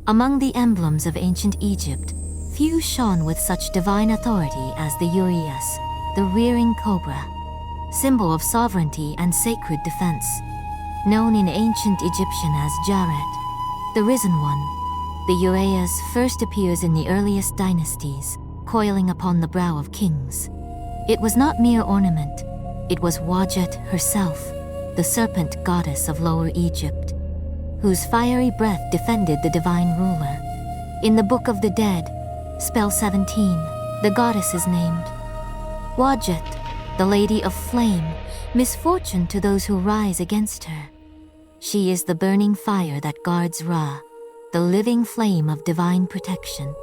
Among the emblems of ancient Egypt, few shone with such divine authority as the uraeus, the rearing cobra, symbol of sovereignty and sacred defense. Known in ancient Egyptian as Jared, the Risen One, the uraeus first appears in the earliest dynasties, coiling upon the brow of kings. It was not mere ornament, it was Wadjet herself, the serpent goddess of Lower Egypt, whose fiery breath defended the divine ruler. In the Book of the Dead, spell 17, the goddess is named Wadjet, the Lady of Flame, misfortune to those who rise against her. She is the burning fire that guards Ra, the living flame of divine protection.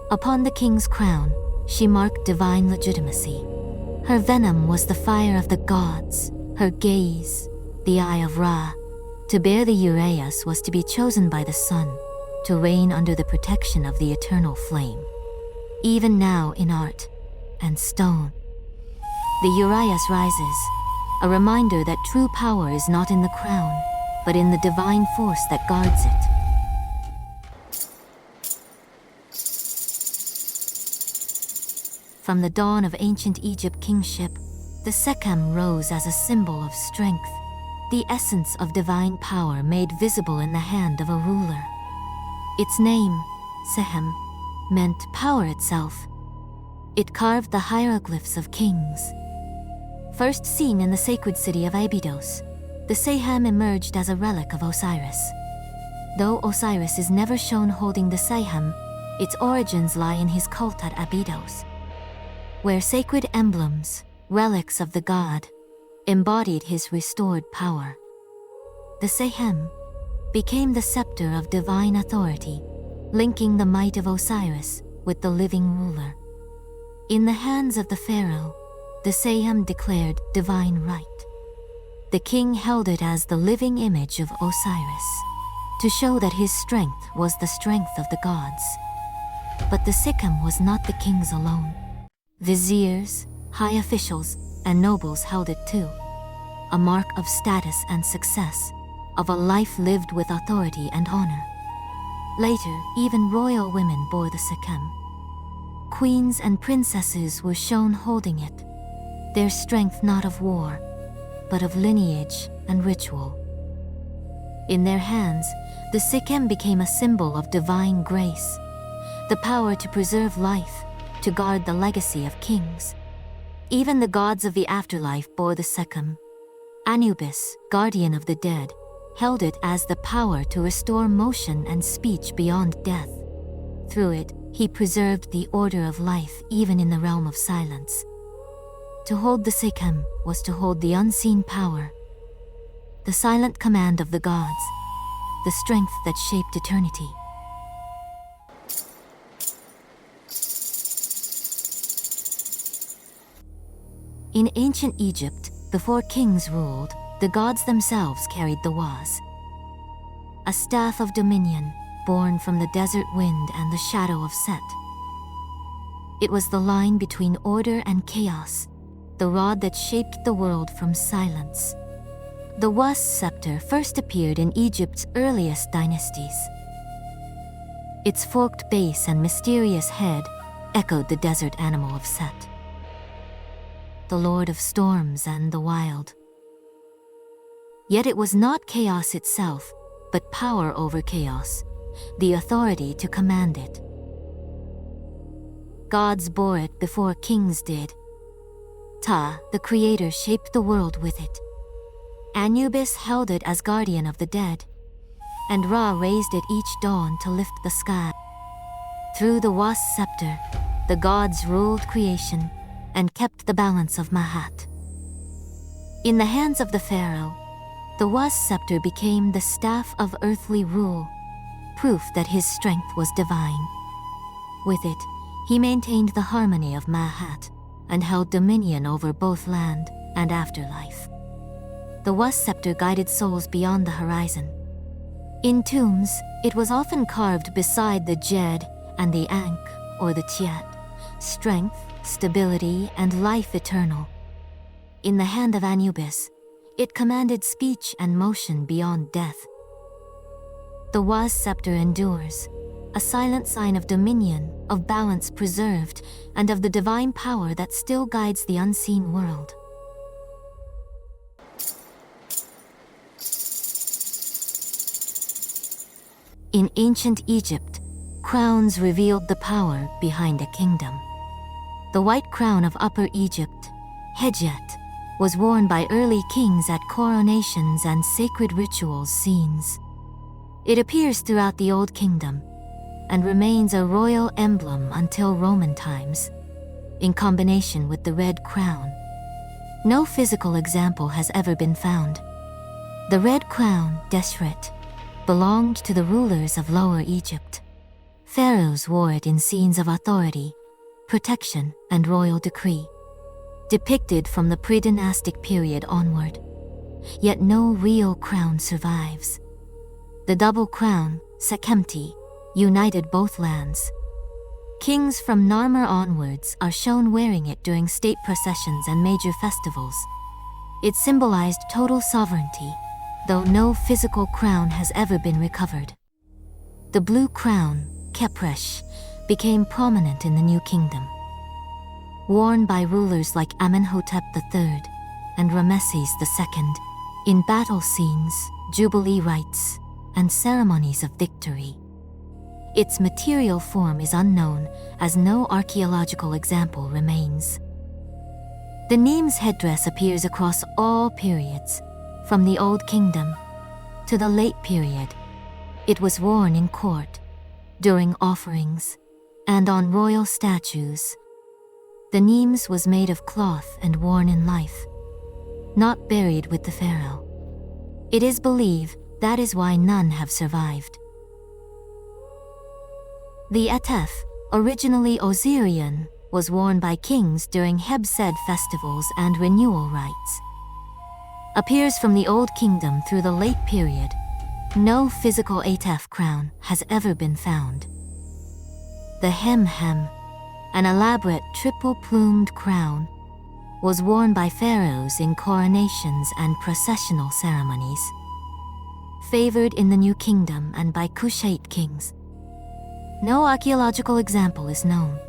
Upon the king's crown, she marked divine legitimacy. Her venom was the fire of the gods, her gaze, the eye of Ra. To bear the uraeus was to be chosen by the sun, to reign under the protection of the eternal flame. Even now in art and stone, the uraeus rises, a reminder that true power is not in the crown, but in the divine force that guards it. From the dawn of ancient Egypt kingship, the Sekhem rose as a symbol of strength, the essence of divine power made visible in the hand of a ruler. Its name, Sehem, meant power itself. It carved the hieroglyphs of kings. First seen in the sacred city of Abydos, the Sehem emerged as a relic of Osiris. Though Osiris is never shown holding the Sehem, its origins lie in his cult at Abydos, where sacred emblems, relics of the god, embodied his restored power. The Sehem became the scepter of divine authority, linking the might of Osiris with the living ruler. In the hands of the pharaoh, the Sehem declared divine right. The king held it as the living image of Osiris, to show that his strength was the strength of the gods. But the Sekhem was not the king's alone. Viziers, high officials, and nobles held it too, a mark of status and success, of a life lived with authority and honor. Later, even royal women bore the Sekhem. Queens and princesses were shown holding it, their strength not of war, but of lineage and ritual. In their hands, the Sekhem became a symbol of divine grace, the power to preserve life, to guard the legacy of kings. Even the gods of the afterlife bore the Sekhem. Anubis, guardian of the dead, held it as the power to restore motion and speech beyond death. Through it, he preserved the order of life even in the realm of silence. To hold the Sekhem was to hold the unseen power, the silent command of the gods, the strength that shaped eternity. In ancient Egypt, before kings ruled, the gods themselves carried the was, a staff of dominion born from the desert wind and the shadow of Set. It was the line between order and chaos, the rod that shaped the world from silence. The was scepter first appeared in Egypt's earliest dynasties. Its forked base and mysterious head echoed the desert animal of Set, the lord of storms and the wild. Yet it was not chaos itself, but power over chaos, the authority to command it. Gods bore it before kings did. Ta, the creator, shaped the world with it. Anubis held it as guardian of the dead, and Ra raised it each dawn to lift the sky. Through the was scepter, the gods ruled creation and kept the balance of Mahat. In the hands of the pharaoh, the was scepter became the staff of earthly rule, proof that his strength was divine. With it, he maintained the harmony of Mahat and held dominion over both land and afterlife. The was scepter guided souls beyond the horizon. In tombs, it was often carved beside the Jed and the Ankh, or the Tiet, strength, stability, and life eternal. In the hand of Anubis, it commanded speech and motion beyond death. The was scepter endures, a silent sign of dominion, of balance preserved, and of the divine power that still guides the unseen world. In ancient Egypt, crowns revealed the power behind a kingdom. The white crown of Upper Egypt, Hedjet, was worn by early kings at coronations and sacred rituals scenes. It appears throughout the Old Kingdom and remains a royal emblem until Roman times, in combination with the red crown. No physical example has ever been found. The red crown, Deshret, belonged to the rulers of Lower Egypt. Pharaohs wore it in scenes of authority, protection, and royal decree, depicted from the pre-dynastic period onward. Yet no real crown survives. The double crown, Sekhemti, united both lands. Kings from Narmer onwards are shown wearing it during state processions and major festivals. It symbolized total sovereignty, though no physical crown has ever been recovered. The blue crown, Kepresh, became prominent in the New Kingdom. Worn by rulers like Amenhotep III and Ramesses II, in battle scenes, jubilee rites, and ceremonies of victory. Its material form is unknown, as no archaeological example remains. The Nemes headdress appears across all periods, from the Old Kingdom to the Late Period. It was worn in court, during offerings, and on royal statues. The Nemes was made of cloth and worn in life, not buried with the pharaoh. It is believed that is why none have survived. The Etef, originally Osirian, was worn by kings during Hebsed festivals and renewal rites. Appears from the Old Kingdom through the Late Period. No physical Etef crown has ever been found. The Hem-Hem, an elaborate triple-plumed crown, was worn by pharaohs in coronations and processional ceremonies. Favored in the New Kingdom and by Kushite kings. No archaeological example is known.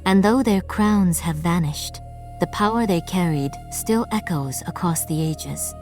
And though their crowns have vanished, the power they carried still echoes across the ages.